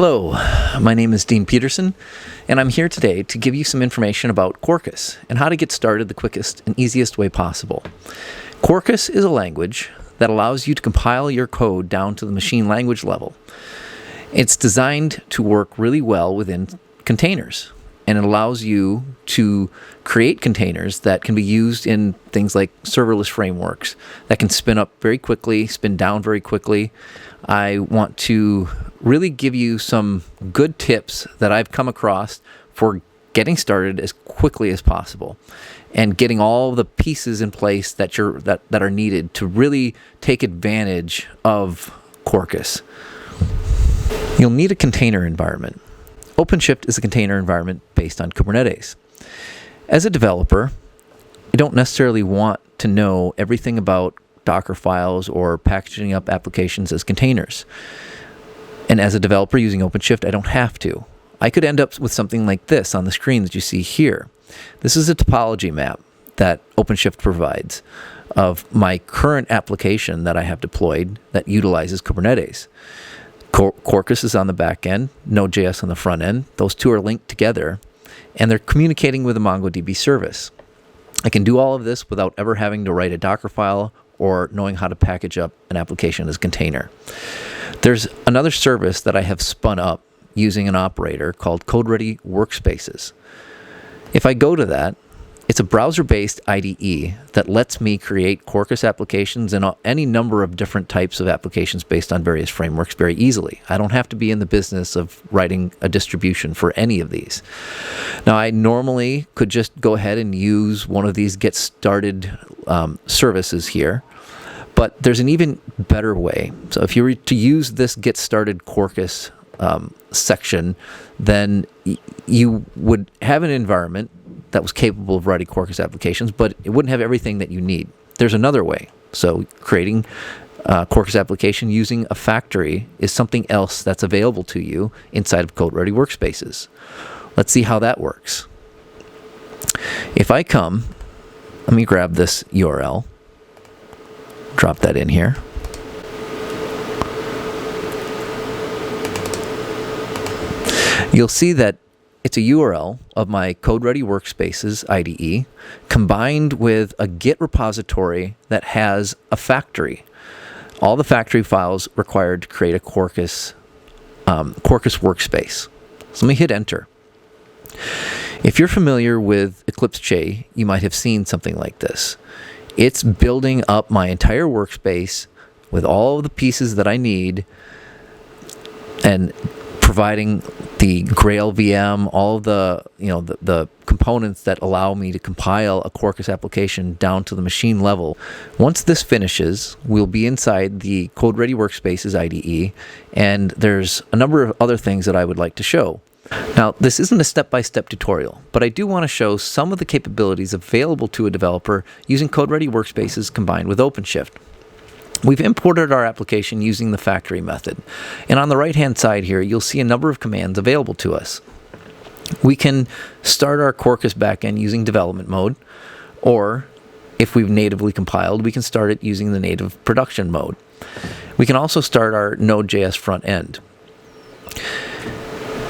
Hello, my name is Dean Peterson, and I'm here today to give you some information about Quarkus and how to get started the quickest and easiest way possible. Quarkus is a language that allows you to compile your code down to the machine language level. It's designed to work really well within containers, and it allows you to create containers that can be used in things like serverless frameworks that can spin up very quickly, spin down very quickly. I want to really give you some good tips that I've come across for getting started as quickly as possible and getting all the pieces in place that are needed to really take advantage of Quarkus. You'll need a container environment. Openshift is a container environment based on Kubernetes. As a developer, you don't necessarily want to know everything about Docker files or packaging up applications as containers. And as a developer using OpenShift, I don't have to. I could end up with something like this on the screen that you see here. This is a topology map that OpenShift provides of my current application that I have deployed that utilizes Kubernetes. Quarkus is on the back end, Node.js on the front end. Those two are linked together, and they're communicating with a MongoDB service. I can do all of this without ever having to write a Docker file or knowing how to package up an application as a container. There's another service that I have spun up using an operator called CodeReady Workspaces. If I go to that, it's a browser-based IDE that lets me create Quarkus applications and any number of different types of applications based on various frameworks very easily. I don't have to be in the business of writing a distribution for any of these. Now, I normally could just go ahead and use one of these get started services here, but there's an even better way. So if you were to use this get started Quarkus section, then you would have an environment that was capable of writing Quarkus applications, but it wouldn't have everything that you need. There's another way. So creating a Quarkus application using a factory is something else that's available to you inside of CodeReady Workspaces. Let's see how that works. If I come, let me grab this URL, drop that in here. You'll see that it's a URL of my CodeReady Workspaces IDE combined with a Git repository that has a factory. All the factory files required to create a Quarkus workspace. So let me hit enter. If you're familiar with Eclipse.js, you might have seen something like this. It's building up my entire workspace with all of the pieces that I need and providing the Grail VM, all of the components that allow me to compile a Quarkus application down to the machine level. Once this finishes, we'll be inside the CodeReady Workspaces IDE, and there's a number of other things that I would like to show. Now, this isn't a step-by-step tutorial, but I do want to show some of the capabilities available to a developer using CodeReady Workspaces combined with OpenShift. We've imported our application using the factory method. And on the right-hand side here, you'll see a number of commands available to us. We can start our Quarkus backend using development mode, or if we've natively compiled, we can start it using the native production mode. We can also start our Node.js front end.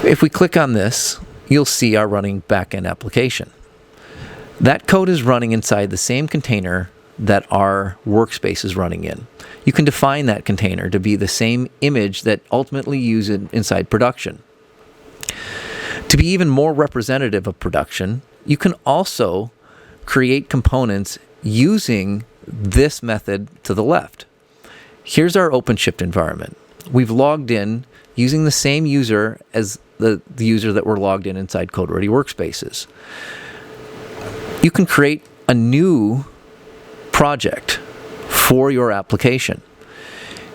If we click on this, you'll see our running backend application. That code is running inside the same container that our workspace is running in. You can define that container to be the same image that ultimately use it inside production. To be even more representative of production, you can also create components using this method to the left. Here's our OpenShift environment. We've logged in using the same user as the user that we're logged in inside CodeReady Workspaces. You can create a new project for your application.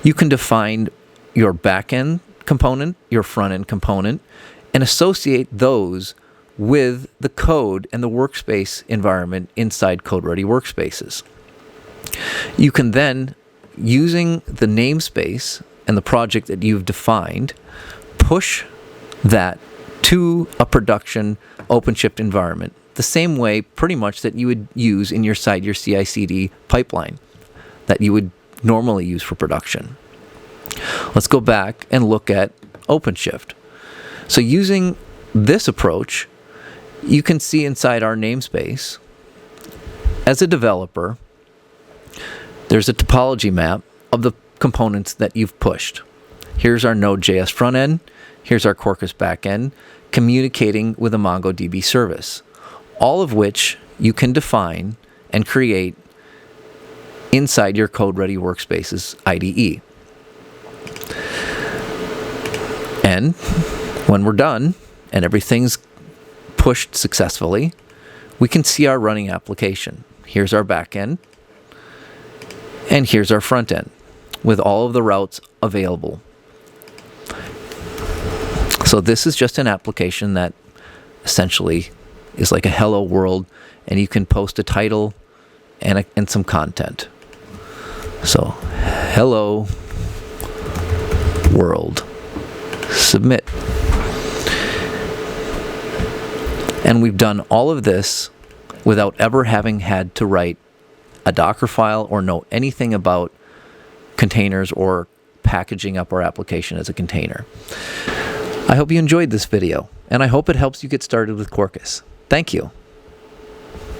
You can define your backend component, your front-end component, and associate those with the code and the workspace environment inside CodeReady Workspaces. You can then, using the namespace and the project that you've defined, push that to a production OpenShift environment the same way pretty much that you would use in your CI/CD pipeline that you would normally use for production. Let's go back and look at OpenShift. So using this approach, you can see inside our namespace, as a developer, there's a topology map of the components that you've pushed. Here's our Node.js front end. Here's our Quarkus backend communicating with a MongoDB service, all of which you can define and create inside your CodeReady Workspaces IDE. And when we're done and everything's pushed successfully, we can see our running application. Here's our backend, and here's our front end with all of the routes available. So this is just an application that essentially is like a hello world, and you can post a title and some content. So, hello world, submit. And we've done all of this without ever having had to write a Docker file or know anything about containers or packaging up our application as a container. I hope you enjoyed this video, and I hope it helps you get started with Quarkus. Thank you.